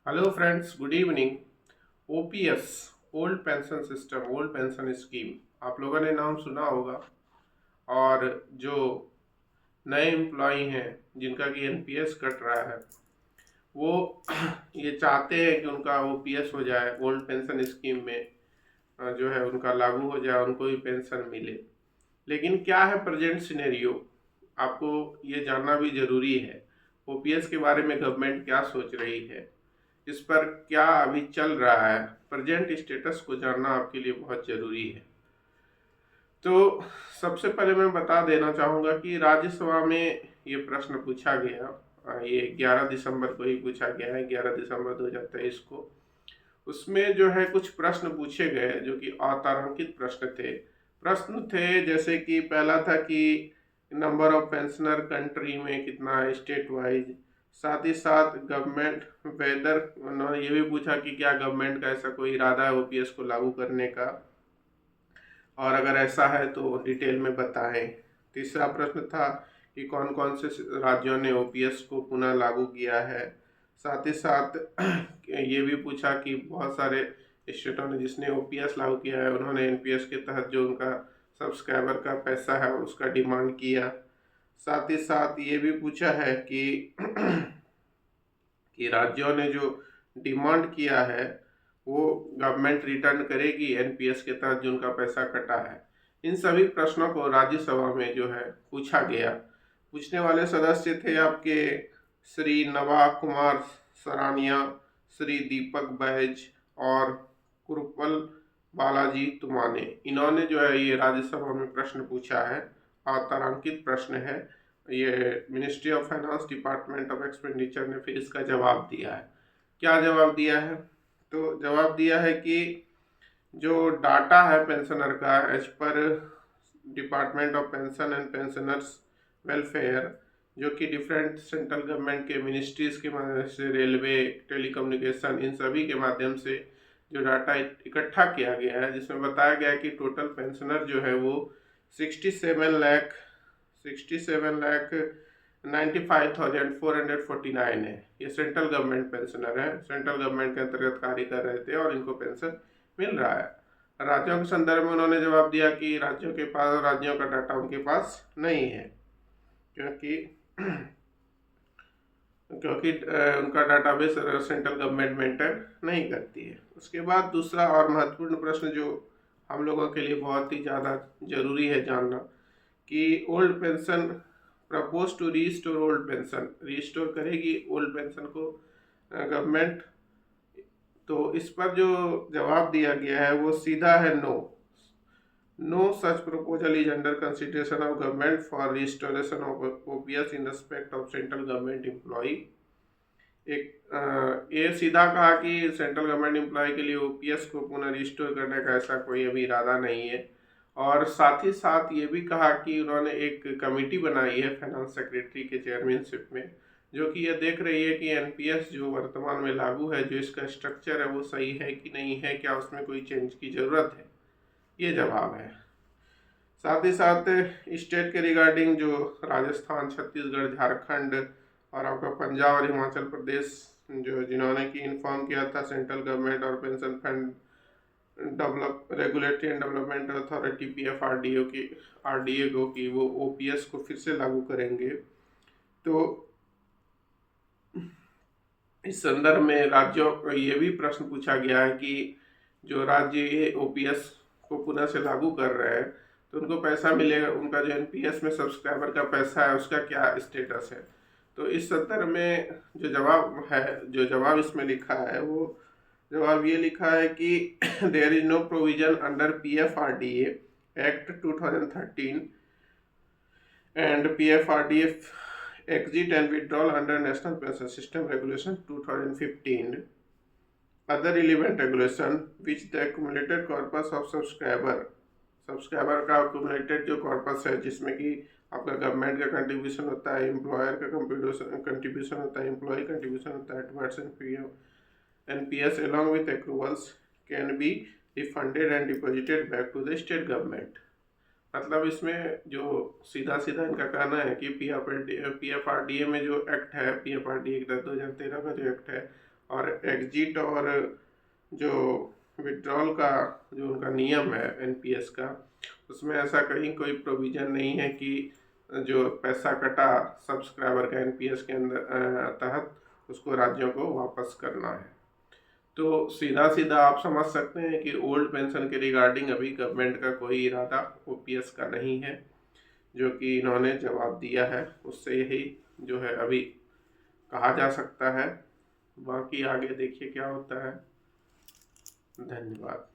Hello friends, good evening. OPS, old pension system, old pension scheme, आप लोगों ने नाम सुना होगा। और जो नए एम्प्लॉय हैं जिनका कि एनपीएस कट रहा है, वो ये चाहते हैं कि उनका ओपीएस हो जाए, ओल्ड पेंशन स्कीम में जो है उनका लागू हो जाए, उनको भी पेंशन मिले। लेकिन क्या है प्रेजेंट सिनेरियो, आपको ये जानना भी जरूरी है। ओपीएस के बारे में गवर्नमेंट क्या सोच रही है, इस पर क्या अभी चल रहा है, प्रेजेंट स्टेटस को जानना आपके लिए बहुत जरूरी है। तो सबसे पहले मैं बता देना चाहूँगा कि राज्यसभा में ये प्रश्न पूछा गया। ये 11 दिसंबर को ही पूछा गया है, 11 दिसंबर 2023 को। उसमें जो है कुछ प्रश्न पूछे गए जो कि अतारांकित प्रश्न थे जैसे कि पहला था कि नंबर ऑफ पेंशनर कंट्री में कितना है स्टेट वाइज। साथ ही साथ गवर्नमेंट वेदर, उन्होंने ये भी पूछा कि क्या गवर्नमेंट का ऐसा कोई इरादा है ओपीएस को लागू करने का, और अगर ऐसा है तो डिटेल में बताएं। तीसरा प्रश्न था कि कौन कौन से राज्यों ने ओपीएस को पुनः लागू किया है। साथ ही साथ ये भी पूछा कि बहुत सारे स्टेटों ने जिसने ओपीएस लागू किया है उन्होंने एनपीएस के तहत जो उनका सब्सक्राइबर का पैसा है उसका डिमांड किया। साथ ही साथ ये भी पूछा है कि राज्यों ने जो डिमांड किया है वो गवर्नमेंट रिटर्न करेगी एनपीएस के तहत जो उनका पैसा कटा है। इन सभी प्रश्नों को राज्यसभा में जो है पूछा गया। पूछने वाले सदस्य थे आपके श्री नवा कुमार सरानिया, श्री दीपक बैज और कुरुपल बालाजी तुमाने। इन्होंने जो है ये राज्यसभा में प्रश्न पूछा है, तारांकित प्रश्न है। ये ministry of finance, department of expenditure ने फिर इसका जवाब दिया है। क्या जवाब दिया है? तो जवाब दिया है कि जो डाटा है पेंशनर का एज पर department of pension and pensioners welfare, जो कि डिफरेंट सेंट्रल गवर्नमेंट के मिनिस्ट्रीज के माध्यम से, रेलवे, टेलीकम्युनिकेशन, इन सभी के माध्यम से जो डाटा इकट्ठा किया गया है, जिसमें बताया गया है कि टोटल पेंशनर जो है वो 67,95,449 है। ये सेंट्रल गवर्नमेंट पेंशनर है, सेंट्रल गवर्नमेंट के अंतर्गत कार्य कर रहे थे और इनको पेंशन मिल रहा है। राज्यों के संदर्भ में उन्होंने जवाब दिया कि राज्यों का डाटा उनके पास नहीं है, क्योंकि उनका डाटाबेस सेंट्रल गवर्नमेंट मेंटेन नहीं करती है। उसके बाद दूसरा और महत्वपूर्ण प्रश्न जो हम लोगों के लिए बहुत ही ज़्यादा जरूरी है जानना, कि old pension propose to restore old pension, restore करेगी ओल्ड पेंशन को गवर्नमेंट। तो इस पर जो जवाब दिया गया है वो सीधा है no. No such proposal is under consideration of government for restoration of OPS in respect of central government employ. ये सीधा कहा कि सेंट्रल गवर्नमेंट एम्प्लॉय के लिए ओपीएस को पुनः रिस्टोर करने का ऐसा कोई अभी इरादा नहीं है। और साथ ही साथ ये भी कहा कि उन्होंने एक कमेटी बनाई है फाइनेंस सेक्रेटरी के चेयरमैनशिप में, जो कि ये देख रही है कि एनपीएस जो वर्तमान में लागू है, जो इसका स्ट्रक्चर है वो सही है कि नहीं है, क्या उसमें कोई चेंज की ज़रूरत है। ये जवाब है। साथ ही साथ स्टेट के रिगार्डिंग जो राजस्थान, छत्तीसगढ़, झारखंड और आपका पंजाब और हिमाचल प्रदेश, जो जिन्होंने कि इन्फॉर्म किया था सेंट्रल गवर्नमेंट और pension fund regulatory and development authority PFRDO की, आरडीए को, कि वो ओपीएस को फिर से लागू करेंगे। तो इस संदर्भ में राज्यों को ये भी प्रश्न पूछा गया है कि जो राज्य ये ओपीएस को पुनः से लागू कर रहे हैं तो उनको पैसा मिलेगा, उनका जो एनपीएस में सब्सक्राइबर का पैसा है उसका क्या स्टेटस है। तो इस संदर्भ में जो जवाब इसमें लिखा है वो जवाब ये लिखा है कि there is no provision under PFRDA act 2013 and PFRDA exit and withdrawal under National Pension System Regulation 2015, other relevant regulation which the accumulated corpus of subscriber का accumulated जो कॉर्पस है, जिसमें कि आपका गवर्नमेंट का कंट्रीब्यूशन होता है, एम्प्लॉयर का कंट्रीब्यूशन होता है, एम्प्लॉय कंट्रीब्यूशन होता है towards NPS along with accruals can be refunded and deposited back to the state government। मतलब इसमें जो सीधा सीधा इनका कहना है कि पीएफआरडीए में जो एक्ट है, पीएफआरडीए एक्ट 2013 का जो एक्ट है और एग्जिट और जो विड्रॉल का जो उनका नियम है एनपीएस का, उसमें ऐसा कहीं कोई प्रोविज़न नहीं है कि जो पैसा कटा सब्सक्राइबर का एनपीएस के अंदर तहत उसको राज्यों को वापस करना है। तो सीधा सीधा आप समझ सकते हैं कि ओल्ड पेंशन के रिगार्डिंग अभी गवर्नमेंट का कोई इरादा ओपीएस का नहीं है, जो कि इन्होंने जवाब दिया है उससे यही जो है अभी कहा जा सकता है। बाकी आगे देखिए क्या होता है। धन्यवाद।